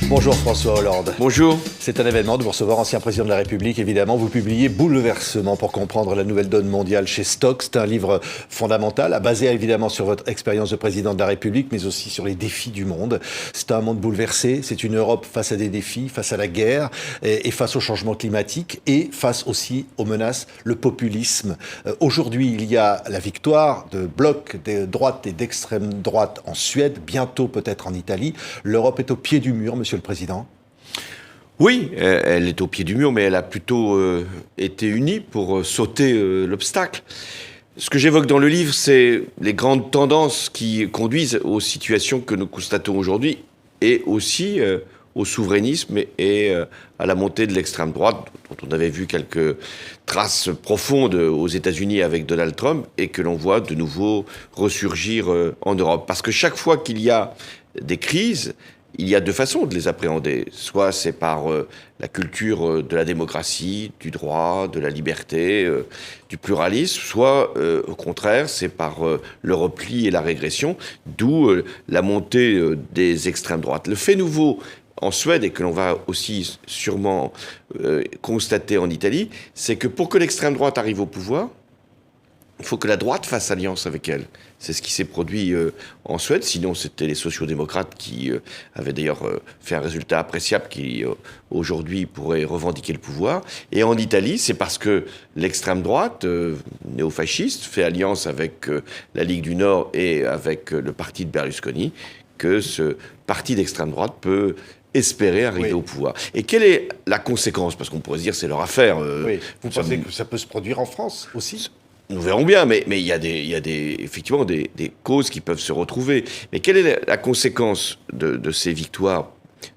Bonjour François Hollande. Bonjour. C'est un événement de vous recevoir, ancien président de la République, évidemment. Vous publiez Bouleversement pour comprendre la nouvelle donne mondiale chez Stock. C'est un livre fondamental, basé évidemment sur votre expérience de président de la République, mais aussi sur les défis du monde. C'est un monde bouleversé, c'est une Europe face à des défis, face à la guerre, et face au changement climatique, et face aussi aux menaces, le populisme. Aujourd'hui, il y a la victoire de blocs de droite et d'extrême droite en Suède, bientôt peut-être en Italie. L'Europe est au pied du mur, Monsieur le Président. Oui, elle est au pied du mur, mais elle a plutôt été unie pour sauter l'obstacle. Ce que j'évoque dans le livre, c'est les grandes tendances qui conduisent aux situations que nous constatons aujourd'hui, et aussi au souverainisme et à la montée de l'extrême droite, dont on avait vu quelques traces profondes aux États-Unis avec Donald Trump, et que l'on voit de nouveau ressurgir en Europe. Parce que chaque fois qu'il y a des crises, il y a deux façons de les appréhender. Soit c'est par la culture de la démocratie, du droit, de la liberté, du pluralisme, soit au contraire c'est par le repli et la régression, d'où la montée des extrêmes droites. Le fait nouveau en Suède, et que l'on va aussi sûrement constater en Italie, c'est que pour que l'extrême droite arrive au pouvoir, il faut que la droite fasse alliance avec elle. C'est ce qui s'est produit en Suède. Sinon, c'était les sociodémocrates qui avaient d'ailleurs fait un résultat appréciable qui, aujourd'hui, pourraient revendiquer le pouvoir. Et en Italie, c'est parce que l'extrême droite, néofasciste, fait alliance avec la Ligue du Nord et avec le parti de Berlusconi, que ce parti d'extrême droite peut espérer arriver au pouvoir. Et quelle est la conséquence ? Parce qu'on pourrait se dire c'est leur affaire. Oui. Vous pensez que ça peut se produire en France aussi ? Nous verrons bien, mais il y a effectivement des causes qui peuvent se retrouver. Mais quelle est la conséquence de ces victoires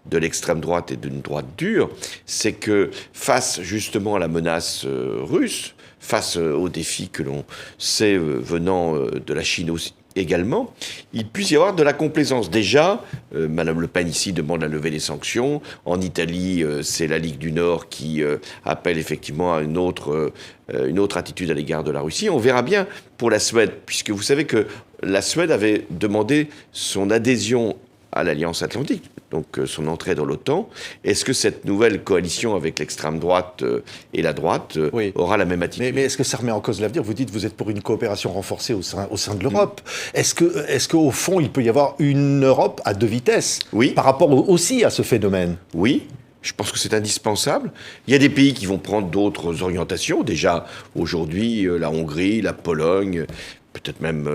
de l'extrême droite et d'une droite dure ? C'est que face justement à la menace russe, face aux défis que l'on sait venant de la Chine aussi, également, il puisse y avoir de la complaisance. Déjà, Madame Le Pen ici demande la levée des sanctions. En Italie, c'est la Ligue du Nord qui appelle effectivement à une autre attitude à l'égard de la Russie. On verra bien pour la Suède, puisque vous savez que la Suède avait demandé son adhésion à l'Alliance Atlantique, donc son entrée dans l'OTAN. Est-ce que cette nouvelle coalition avec l'extrême droite et la droite aura la même attitude ? Mais est-ce que ça remet en cause l'avenir ? Vous dites que vous êtes pour une coopération renforcée au sein de l'Europe. Est-ce qu'au fond, il peut y avoir une Europe à deux vitesses par rapport aussi à ce phénomène ? Oui. Je pense que c'est indispensable. Il y a des pays qui vont prendre d'autres orientations. Déjà, aujourd'hui, la Hongrie, la Pologne, peut-être même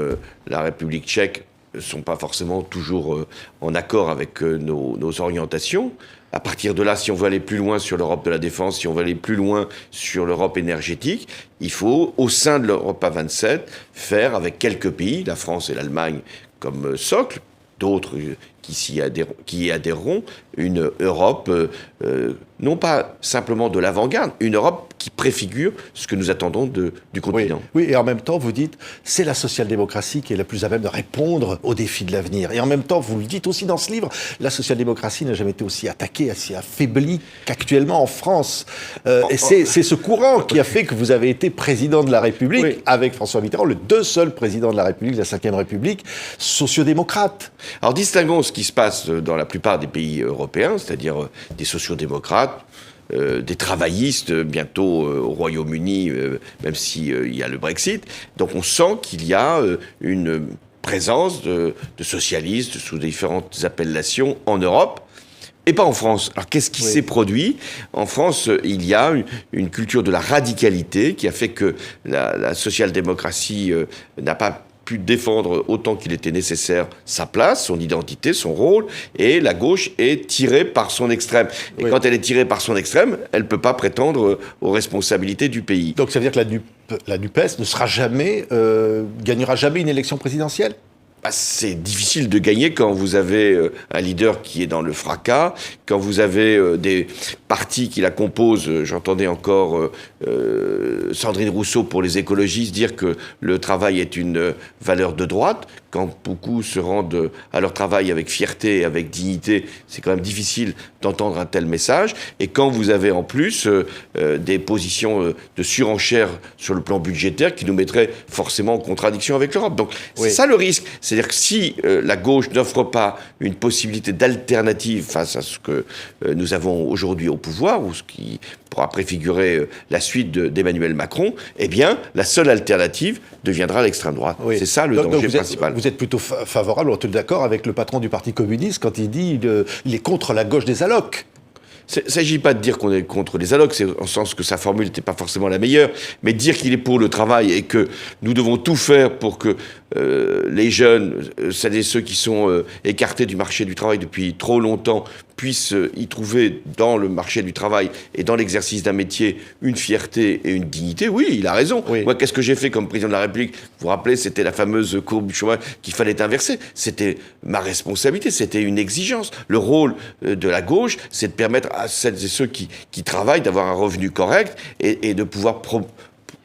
la République tchèque, ne sont pas forcément toujours en accord avec nos orientations. À partir de là, si on veut aller plus loin sur l'Europe de la défense, si on veut aller plus loin sur l'Europe énergétique, il faut, au sein de l'Europe à 27, faire avec quelques pays, la France et l'Allemagne comme socle, d'autres qui y adhéreront, une Europe, non pas simplement de l'avant-garde, une Europe qui préfigure ce que nous attendons du continent. Oui, et en même temps, vous dites, c'est la social-démocratie qui est la plus à même de répondre aux défis de l'avenir. Et en même temps, vous le dites aussi dans ce livre, la social-démocratie n'a jamais été aussi attaquée, aussi affaiblie qu'actuellement en France. Et c'est ce courant qui a fait que vous avez été président de la République, avec François Mitterrand, le deux seuls présidents de la République, de la Ve République, sociodémocrates. Alors distinguons ce qui se passe dans la plupart des pays européens, c'est-à-dire des sociodémocrates, des travaillistes, bientôt au Royaume-Uni, même s'il y a le Brexit. Donc on sent qu'il y a une présence de socialistes sous différentes appellations en Europe, et pas en France. Alors qu'est-ce qui s'est produit ? En France, il y a une culture de la radicalité qui a fait que la social-démocratie n'a pas pu défendre autant qu'il était nécessaire sa place, son identité, son rôle, et la gauche est tirée par son extrême. Et quand elle est tirée par son extrême, elle ne peut pas prétendre aux responsabilités du pays. Donc ça veut dire que la NUPES ne sera jamais, gagnera jamais une élection présidentielle ? C'est difficile de gagner quand vous avez un leader qui est dans le fracas, quand vous avez des partis qui la composent. J'entendais encore Sandrine Rousseau pour les écologistes dire que le travail est une valeur de droite. quand beaucoup se rendent à leur travail avec fierté, avec dignité, c'est quand même difficile d'entendre un tel message. Et quand vous avez en plus des positions de surenchère sur le plan budgétaire qui nous mettraient forcément en contradiction avec l'Europe. Donc c'est ça le risque. C'est-à-dire que si la gauche n'offre pas une possibilité d'alternative face à ce que nous avons aujourd'hui au pouvoir, ou ce qui pourra préfigurer la suite d'Emmanuel Macron, eh bien, la seule alternative deviendra l'extrême droite. C'est ça le danger principal. Vous êtes plutôt favorable, on est d'accord, avec le patron du Parti communiste quand il dit qu'il est contre la gauche des allocs. Il ne s'agit pas de dire qu'on est contre les allocs, c'est en sens que sa formule n'était pas forcément la meilleure, mais dire qu'il est pour le travail et que nous devons tout faire pour que les jeunes, celles et ceux qui sont écartés du marché du travail depuis trop longtemps, puissent y trouver dans le marché du travail et dans l'exercice d'un métier une fierté et une dignité. Oui, il a raison. Moi, qu'est-ce que j'ai fait comme président de la République? Vous vous rappelez, c'était la fameuse courbe du chômage qu'il fallait inverser. C'était ma responsabilité, c'était une exigence. Le rôle de la gauche, c'est de permettre à celles et ceux qui travaillent d'avoir un revenu correct et de pouvoir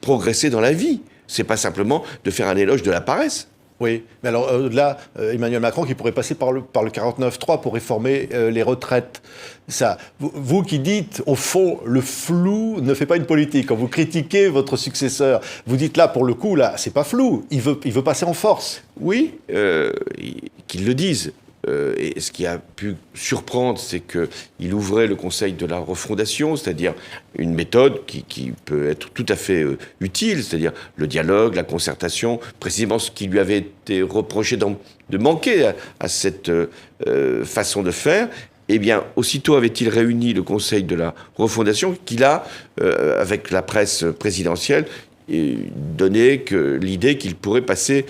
progresser dans la vie. C'est pas simplement de faire un éloge de la paresse. Oui, mais alors là, Emmanuel Macron qui pourrait passer par le 49.3 pour réformer les retraites. Ça, vous qui dites, au fond, le flou ne fait pas une politique. Quand vous critiquez votre successeur, vous dites là, pour le coup, là, c'est pas flou. Il veut passer en force. Oui, qu'ils le disent. Et ce qui a pu surprendre, c'est qu'il ouvrait le Conseil de la refondation, c'est-à-dire une méthode qui peut être tout à fait utile, c'est-à-dire le dialogue, la concertation, précisément ce qui lui avait été reproché de manquer à cette façon de faire. Eh bien, aussitôt avait-il réuni le Conseil de la refondation qu'il a, avec la presse présidentielle, donné l'idée qu'il pourrait passer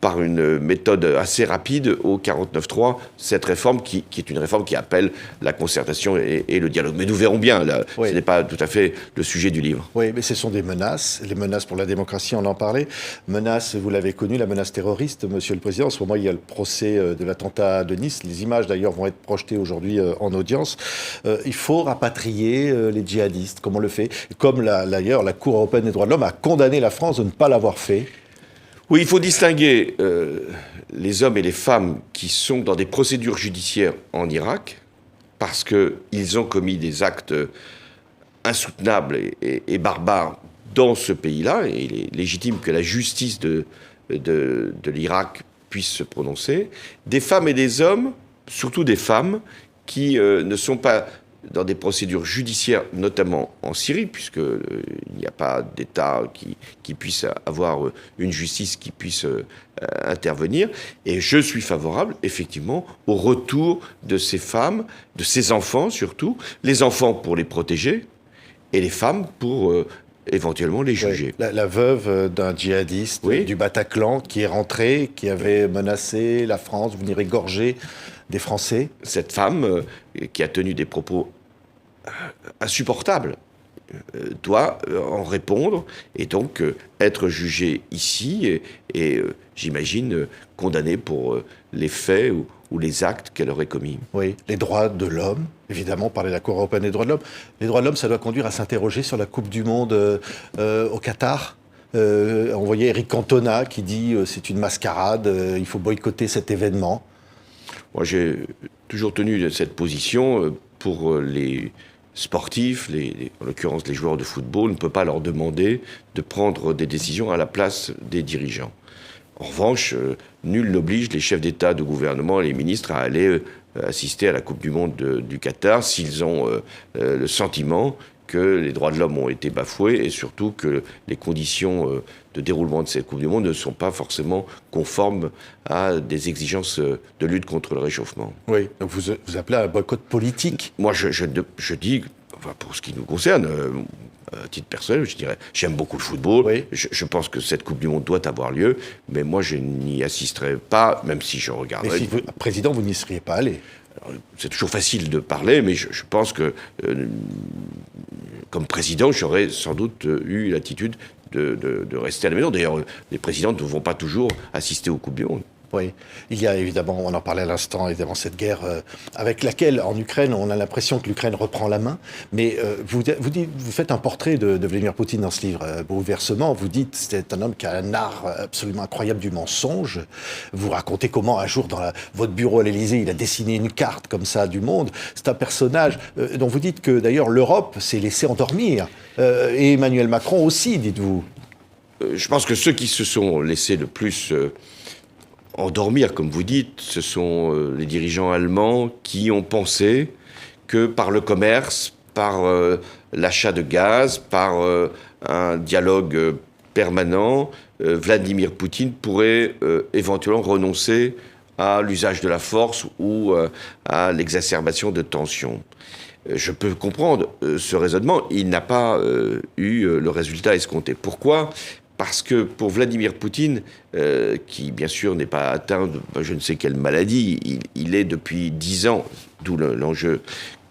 par une méthode assez rapide au 49.3, cette réforme qui est une réforme qui appelle la concertation et le dialogue. Mais nous verrons bien, là, ce n'est pas tout à fait le sujet du livre. Oui, mais ce sont des menaces, les menaces pour la démocratie, on en parlait. Menaces, vous l'avez connu, la menace terroriste, Monsieur le Président. En ce moment, il y a le procès de l'attentat de Nice. Les images, d'ailleurs, vont être projetées aujourd'hui en audience. Il faut rapatrier les djihadistes, comme on le fait. Comme, d'ailleurs, la Cour européenne des droits de l'homme a condamné la France de ne pas l'avoir fait. Oui, il faut distinguer les hommes et les femmes qui sont dans des procédures judiciaires en Irak parce qu'ils ont commis des actes insoutenables et barbares dans ce pays-là, et il est légitime que la justice de l'Irak puisse se prononcer. Des femmes et des hommes, surtout des femmes, qui ne sont pas dans des procédures judiciaires, notamment en Syrie, puisqu'il n'y a pas d'État qui puisse avoir une justice qui puisse intervenir. Et je suis favorable, effectivement, au retour de ces femmes, de ces enfants surtout, les enfants pour les protéger, et les femmes pour éventuellement les juger. La veuve d'un djihadiste du Bataclan qui est rentré, qui avait menacé la France, venir égorger des Français. Cette femme, qui a tenu des propos insupportables, doit en répondre et donc être jugée ici et j'imagine condamnée pour les faits ou les actes qu'elle aurait commis. Oui, les droits de l'homme, évidemment, par la Cour européenne des droits de l'homme. Les droits de l'homme, ça doit conduire à s'interroger sur la Coupe du Monde au Qatar. On voyait Eric Cantona qui dit c'est une mascarade, il faut boycotter cet événement. Moi, j'ai toujours tenu cette position pour les sportifs, en l'occurrence les joueurs de football. On ne peut pas leur demander de prendre des décisions à la place des dirigeants. En revanche, nul n'oblige les chefs d'État, de gouvernement et les ministres à aller assister à la Coupe du Monde du Qatar s'ils ont le sentiment que les droits de l'homme ont été bafoués et surtout que les conditions de déroulement de cette Coupe du Monde ne sont pas forcément conformes à des exigences de lutte contre le réchauffement. Oui, donc vous appelez à un boycott politique. Moi, je dis, enfin, pour ce qui nous concerne, à titre personnel, je dirais, j'aime beaucoup le football, oui. Je pense que cette Coupe du Monde doit avoir lieu, mais moi, je n'y assisterai pas, même si je regarderai. Mais si vous, président, vous n'y seriez pas allé. C'est toujours facile de parler, mais je pense que, comme président, j'aurais sans doute eu l'attitude de rester à la maison. D'ailleurs, les présidents ne vont pas toujours assister aux Coupes du Monde. Oui, il y a évidemment, on en parlait à l'instant, évidemment cette guerre avec laquelle, en Ukraine, on a l'impression que l'Ukraine reprend la main. Mais vous faites un portrait de Vladimir Poutine dans ce livre, Bouleversement. Vous dites c'est un homme qui a un art absolument incroyable du mensonge. Vous racontez comment un jour dans votre bureau à l'Élysée, il a dessiné une carte comme ça du monde. C'est un personnage dont vous dites que d'ailleurs l'Europe s'est laissée endormir. Et Emmanuel Macron aussi, dites-vous. Je pense que ceux qui se sont laissés le plus endormir, comme vous dites, ce sont les dirigeants allemands qui ont pensé que par le commerce, par l'achat de gaz, par un dialogue permanent, Vladimir Poutine pourrait éventuellement renoncer à l'usage de la force ou à l'exacerbation de tensions. Je peux comprendre ce raisonnement. Il n'a pas eu le résultat escompté. Pourquoi ? Parce que pour Vladimir Poutine, qui bien sûr n'est pas atteint de je ne sais quelle maladie, il est depuis 10 ans, d'où l'enjeu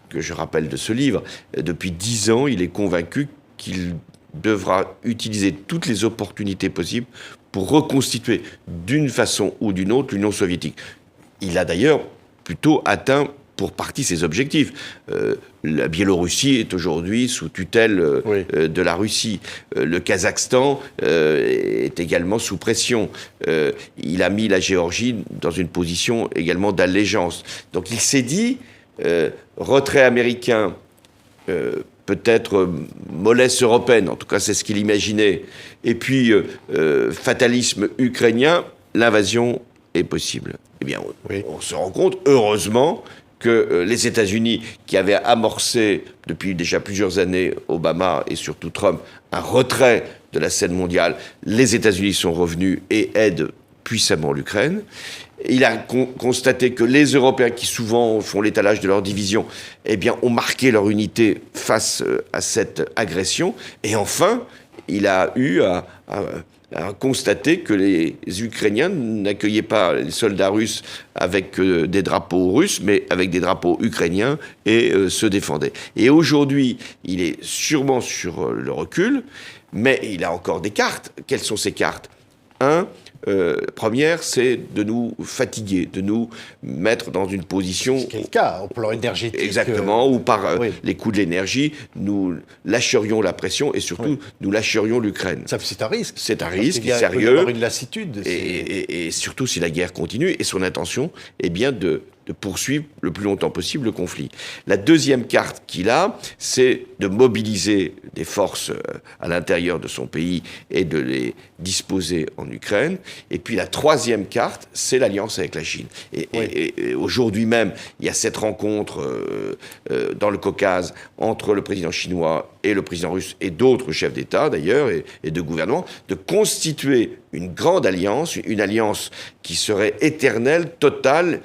que je rappelle de ce livre, depuis 10 ans, il est convaincu qu'il devra utiliser toutes les opportunités possibles pour reconstituer d'une façon ou d'une autre l'Union soviétique. Il a d'ailleurs plutôt atteint pour partie ses objectifs. La Biélorussie est aujourd'hui sous tutelle de la Russie. Le Kazakhstan est également sous pression. Il a mis la Géorgie dans une position également d'allégeance. Donc il s'est dit, retrait américain, peut-être mollesse européenne, en tout cas c'est ce qu'il imaginait, et puis fatalisme ukrainien, l'invasion est possible. Eh bien, on se rend compte, heureusement, que les États-Unis, qui avaient amorcé depuis déjà plusieurs années, Obama et surtout Trump, un retrait de la scène mondiale, les États-Unis sont revenus et aident puissamment l'Ukraine. Il a constaté que les Européens, qui souvent font l'étalage de leur division, eh bien, ont marqué leur unité face à cette agression. Et enfin, il a eu à constater que les Ukrainiens n'accueillaient pas les soldats russes avec des drapeaux russes, mais avec des drapeaux ukrainiens et se défendaient. Et aujourd'hui, il est sûrement sur le recul, mais il a encore des cartes. Quelles sont ces cartes ? Première, c'est de nous fatiguer, de nous mettre dans une position... C'est le cas, au plan énergétique. Exactement, où par les coûts de l'énergie, nous lâcherions la pression et surtout, nous lâcherions l'Ukraine. Ça, c'est un risque. C'est un risque sérieux. Il peut y avoir une lassitude. Et surtout si la guerre continue, et son intention est bien de poursuivre le plus longtemps possible le conflit. La deuxième carte qu'il a, c'est de mobiliser des forces à l'intérieur de son pays et de les disposer en Ukraine. Et puis la troisième carte, c'est l'alliance avec la Chine. Et aujourd'hui même, il y a cette rencontre dans le Caucase entre le président chinois et le président russe et d'autres chefs d'État d'ailleurs et de gouvernement, de constituer une grande alliance, une alliance qui serait éternelle, totale,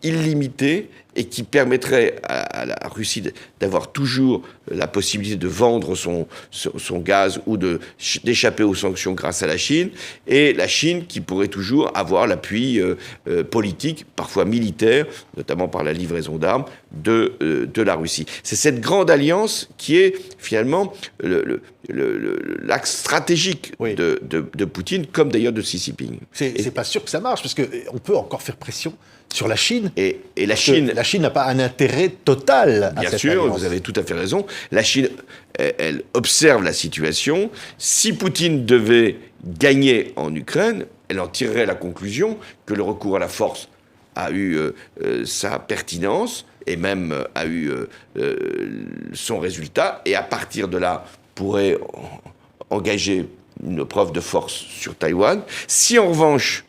illimitée et qui permettrait à la Russie d'avoir toujours la possibilité de vendre son gaz ou d'échapper aux sanctions grâce à la Chine, et la Chine qui pourrait toujours avoir l'appui politique, parfois militaire, notamment par la livraison d'armes, de la Russie. C'est cette grande alliance qui est finalement l'axe stratégique de Poutine, comme d'ailleurs de Xi Jinping. C'est pas sûr que ça marche, parce qu'on peut encore faire pression sur la Chine. Et la Chine n'a pas un intérêt total à cette alliance. Bien sûr, vous avez tout à fait raison. La Chine, elle observe la situation. Si Poutine devait gagner en Ukraine, elle en tirerait la conclusion que le recours à la force a eu sa pertinence et même a eu son résultat. Et à partir de là, pourrait engager une preuve de force sur Taïwan. Si en revanche,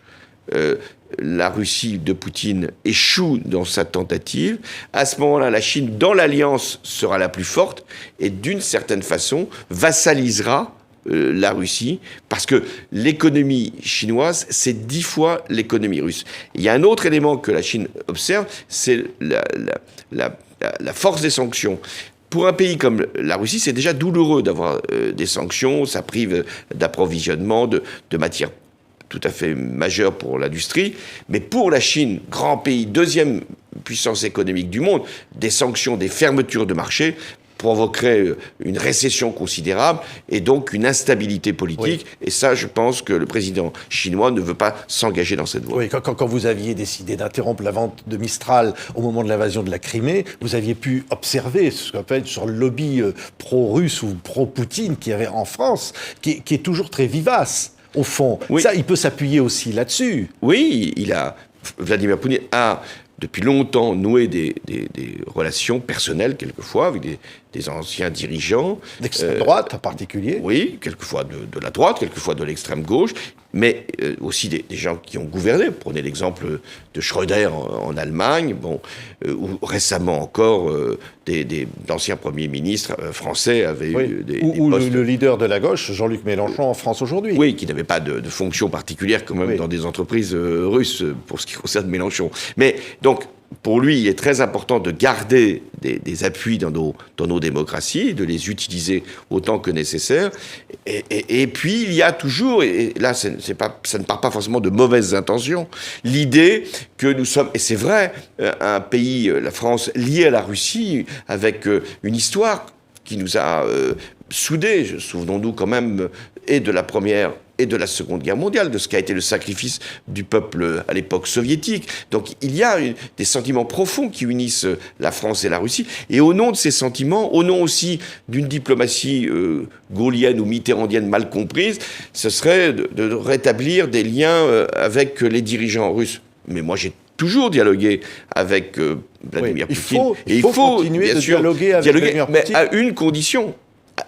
la Russie de Poutine échoue dans sa tentative, à ce moment-là, la Chine, dans l'alliance, sera la plus forte et d'une certaine façon vassalisera la Russie, parce que l'économie chinoise, c'est 10 fois l'économie russe. Il y a un autre élément que la Chine observe, c'est la force des sanctions. Pour un pays comme la Russie, c'est déjà douloureux d'avoir des sanctions, ça prive d'approvisionnement, de matières tout à fait majeur pour l'industrie, mais pour la Chine, grand pays, deuxième puissance économique du monde, des sanctions, des fermetures de marché provoquerait une récession considérable et donc une instabilité politique. Oui. Et ça, je pense que le président chinois ne veut pas s'engager dans cette voie. Oui, quand vous aviez décidé d'interrompre la vente de Mistral au moment de l'invasion de la Crimée, vous aviez pu observer ce qu'on appelle sur le lobby pro-russe ou pro-Poutine qu'il y avait en France, qui est toujours très vivace, au fond. Oui. Ça, il peut s'appuyer aussi là-dessus. Oui, Vladimir Poutine a depuis longtemps noué des relations personnelles, quelquefois, avec des anciens dirigeants. D'extrême droite, en particulier. Oui, quelquefois de la droite, quelquefois de l'extrême gauche, mais aussi des gens qui ont gouverné. Prenez l'exemple de Schröder en Allemagne, ou récemment encore, d'anciens premiers ministres français avaient eu des postes. Le leader de la gauche, Jean-Luc Mélenchon, en France aujourd'hui. Oui, qui n'avait pas de fonction particulière quand même dans des entreprises russes, pour ce qui concerne Mélenchon. Mais donc, pour lui, il est très important de garder des appuis dans nos démocraties, de les utiliser autant que nécessaire. Et puis, il y a toujours, et là, ça ne part pas forcément de mauvaises intentions, l'idée que nous sommes, et c'est vrai, un pays, la France, lié à la Russie, avec une histoire qui nous a soudés. Souvenons-nous quand même, et de la Première et de la Seconde Guerre mondiale, de ce qu'a été le sacrifice du peuple à l'époque soviétique. Donc il y a des sentiments profonds qui unissent la France et la Russie. Et au nom de ces sentiments, au nom aussi d'une diplomatie gaullienne ou mitterrandienne mal comprise, ce serait de rétablir des liens avec les dirigeants russes. Mais moi, j'ai toujours dialogué avec Vladimir Poutine. Il faut continuer de dialoguer avec Vladimir Poutine. Mais à une condition.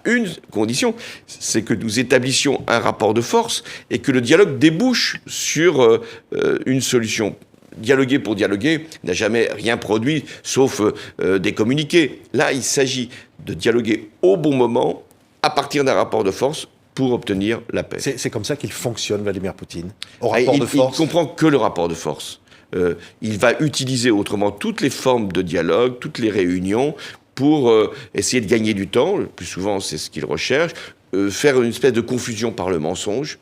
Une condition, c'est que nous établissions un rapport de force et que le dialogue débouche sur une solution. Dialoguer pour dialoguer n'a jamais rien produit, sauf des communiqués. Là, il s'agit de dialoguer au bon moment, à partir d'un rapport de force, pour obtenir la paix. C'est comme ça qu'il fonctionne, Vladimir Poutine, au rapport de force. Il ne comprend que le rapport de force. Il va utiliser autrement toutes les formes de dialogue, toutes les réunions, pour essayer de gagner du temps, le plus souvent c'est ce qu'il recherche, faire une espèce de confusion par le mensonge.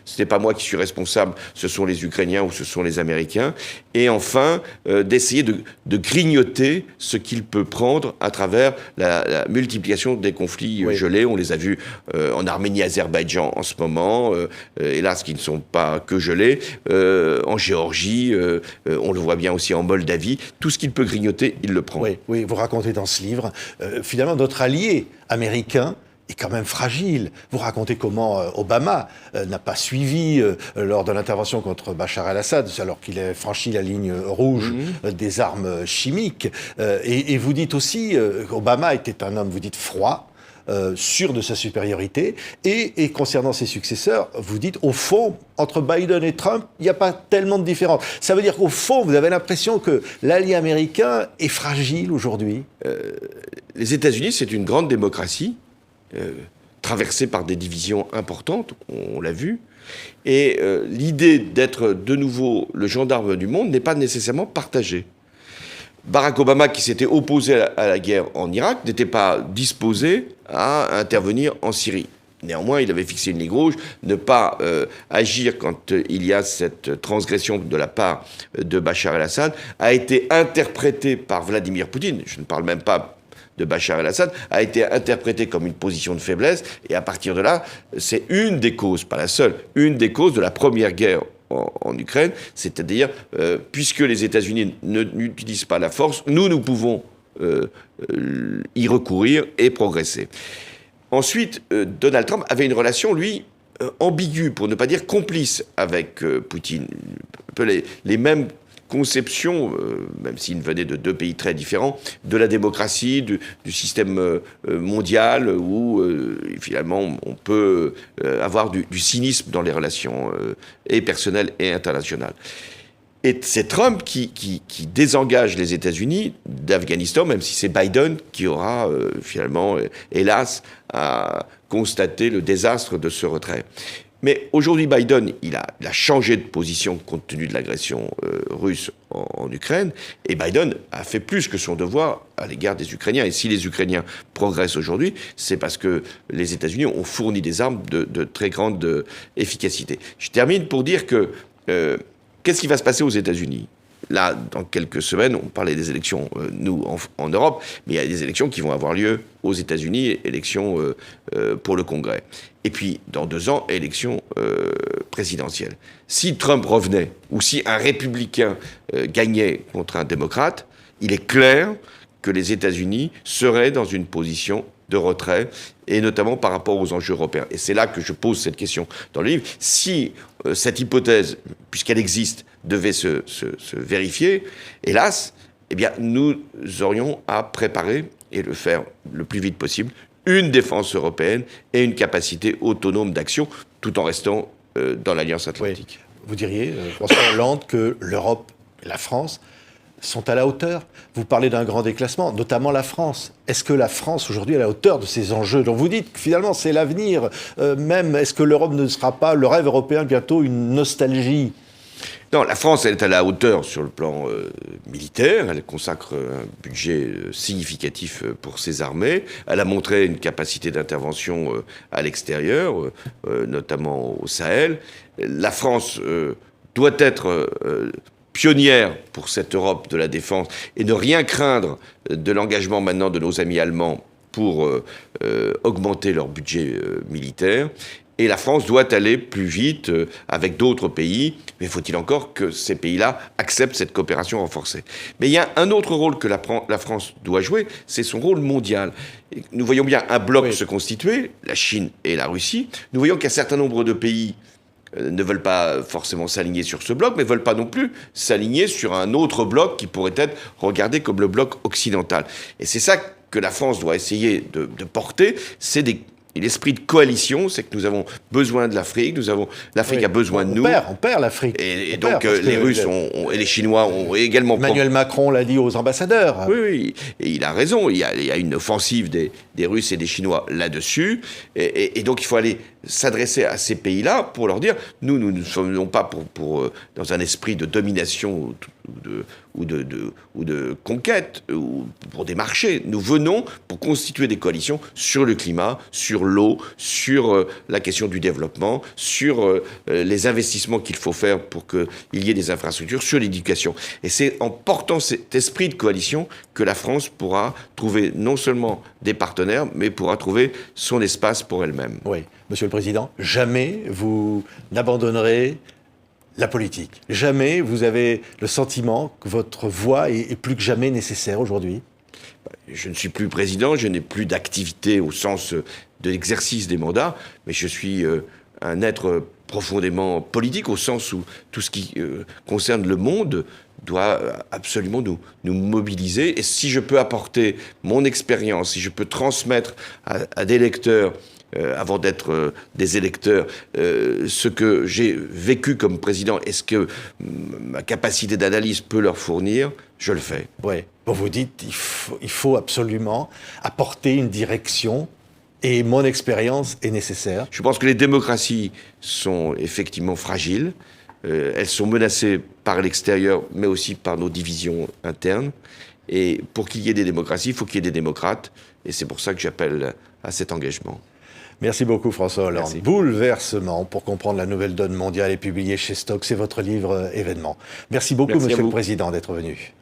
Ce n'est pas moi qui suis responsable, ce sont les Ukrainiens ou ce sont les Américains. Et enfin, d'essayer de grignoter ce qu'il peut prendre à travers la multiplication des conflits gelés. On les a vus en Arménie, Azerbaïdjan en ce moment, hélas qui ne sont pas que gelés, en Géorgie, on le voit bien aussi en Moldavie. Tout ce qu'il peut grignoter, il le prend. Oui, vous racontez dans ce livre, finalement, notre allié américain est quand même fragile. Vous racontez comment Obama n'a pas suivi lors de l'intervention contre Bachar el-Assad, alors qu'il a franchi la ligne rouge des armes chimiques. Et vous dites aussi qu'Obama était un homme, vous dites, froid, sûr de sa supériorité. Et concernant ses successeurs, vous dites, au fond, entre Biden et Trump, il n'y a pas tellement de différence. Ça veut dire qu'au fond, vous avez l'impression que l'allié américain est fragile aujourd'hui. Les États-Unis, c'est une grande démocratie, traversée par des divisions importantes, on l'a vu. Et l'idée d'être de nouveau le gendarme du monde n'est pas nécessairement partagée. Barack Obama, qui s'était opposé à la guerre en Irak, n'était pas disposé à intervenir en Syrie. Néanmoins, il avait fixé une ligne rouge, ne pas agir quand il y a cette transgression de la part de Bachar el-Assad, a été interprété par Vladimir Poutine, je ne parle même pas de Bachar el-Assad, a été interprété comme une position de faiblesse, et à partir de là, c'est une des causes, pas la seule, une des causes de la première guerre en Ukraine, c'est-à-dire, puisque les États-Unis n'utilisent pas la force, nous pouvons y recourir et progresser. Ensuite, Donald Trump avait une relation, lui, ambiguë, pour ne pas dire complice, avec Poutine. Un peu les mêmes conceptions, même s'ils venaient de deux pays très différents, de la démocratie, du système mondial, où finalement on peut avoir du cynisme dans les relations et personnelles et internationales. Et c'est Trump qui désengage les États-Unis d'Afghanistan, même si c'est Biden qui aura finalement, hélas, à constater le désastre de ce retrait. Mais aujourd'hui, Biden, il a changé de position compte tenu de l'agression russe en Ukraine. Et Biden a fait plus que son devoir à l'égard des Ukrainiens. Et si les Ukrainiens progressent aujourd'hui, c'est parce que les États-Unis ont fourni des armes de très grande efficacité. Je termine pour dire que qu'est-ce qui va se passer aux États-Unis ? là, dans quelques semaines, on parlait des élections, nous, en Europe, mais il y a des élections qui vont avoir lieu aux États-Unis, élections pour le Congrès. Et puis, dans 2 ans, élections présidentielles. Si Trump revenait, ou si un républicain gagnait contre un démocrate, il est clair que les États-Unis seraient dans une position de retrait, et notamment par rapport aux enjeux européens. Et c'est là que je pose cette question dans le livre. Si cette hypothèse, puisqu'elle existe, devait se vérifier, hélas, eh bien, nous aurions à préparer, et le faire le plus vite possible, une défense européenne et une capacité autonome d'action, tout en restant dans l'Alliance Atlantique. Oui. Vous diriez, François Hollande, que l'Europe et la France sont à la hauteur? Vous parlez d'un grand déclassement, notamment la France. Est-ce que la France, aujourd'hui, est à la hauteur de ces enjeux dont vous dites que finalement c'est l'avenir? Même, est-ce que l'Europe ne sera pas, le rêve européen, bientôt une nostalgie? Non, la France, elle est à la hauteur sur le plan militaire. Elle consacre un budget significatif pour ses armées. Elle a montré une capacité d'intervention à l'extérieur, notamment au Sahel. La France doit être pionnière pour cette Europe de la défense et ne rien craindre de l'engagement maintenant de nos amis allemands pour augmenter leur budget militaire. Et la France doit aller plus vite avec d'autres pays, mais faut-il encore que ces pays-là acceptent cette coopération renforcée. Mais il y a un autre rôle que la France doit jouer, c'est son rôle mondial. Nous voyons bien un bloc se constituer, la Chine et la Russie. Nous voyons qu'un certain nombre de pays ne veulent pas forcément s'aligner sur ce bloc, mais ne veulent pas non plus s'aligner sur un autre bloc qui pourrait être regardé comme le bloc occidental. Et c'est ça que la France doit essayer de porter, c'est l'esprit de coalition, c'est que nous avons besoin de l'Afrique, l'Afrique a besoin de nous. On perd l'Afrique. Et donc les Russes et les Chinois ont également... Emmanuel Macron l'a dit aux ambassadeurs. Oui, et il a raison. Il y a une offensive des Russes et des Chinois là-dessus. Et donc il faut aller s'adresser à ces pays-là pour leur dire, nous ne sommes non pas dans un esprit de domination ou de conquête, ou pour des marchés. Nous venons pour constituer des coalitions sur le climat, sur l'eau, sur la question du développement, sur les investissements qu'il faut faire pour qu'il y ait des infrastructures, sur l'éducation. Et c'est en portant cet esprit de coalition que la France pourra trouver non seulement des partenaires, mais pourra trouver son espace pour elle-même. Oui, Monsieur le Président, jamais vous n'abandonnerez la politique. Jamais vous avez le sentiment que votre voix est plus que jamais nécessaire aujourd'hui? Je ne suis plus président, je n'ai plus d'activité au sens de l'exercice des mandats, mais je suis un être profondément politique au sens où tout ce qui concerne le monde doit absolument nous mobiliser. Et si je peux apporter mon expérience, si je peux transmettre à des lecteurs avant d'être des électeurs, ce que j'ai vécu comme président et ce que ma capacité d'analyse peut leur fournir, je le fais. Oui, bon, vous dites il faut absolument apporter une direction et mon expérience est nécessaire. Je pense que les démocraties sont effectivement fragiles. Elles sont menacées par l'extérieur, mais aussi par nos divisions internes. Et pour qu'il y ait des démocraties, il faut qu'il y ait des démocrates. Et c'est pour ça que j'appelle à cet engagement. Merci beaucoup François Hollande. Merci. Bouleversement pour comprendre la nouvelle donne mondiale est publié chez Stock. C'est votre livre événement. Merci beaucoup, Merci Monsieur le Président, d'être venu.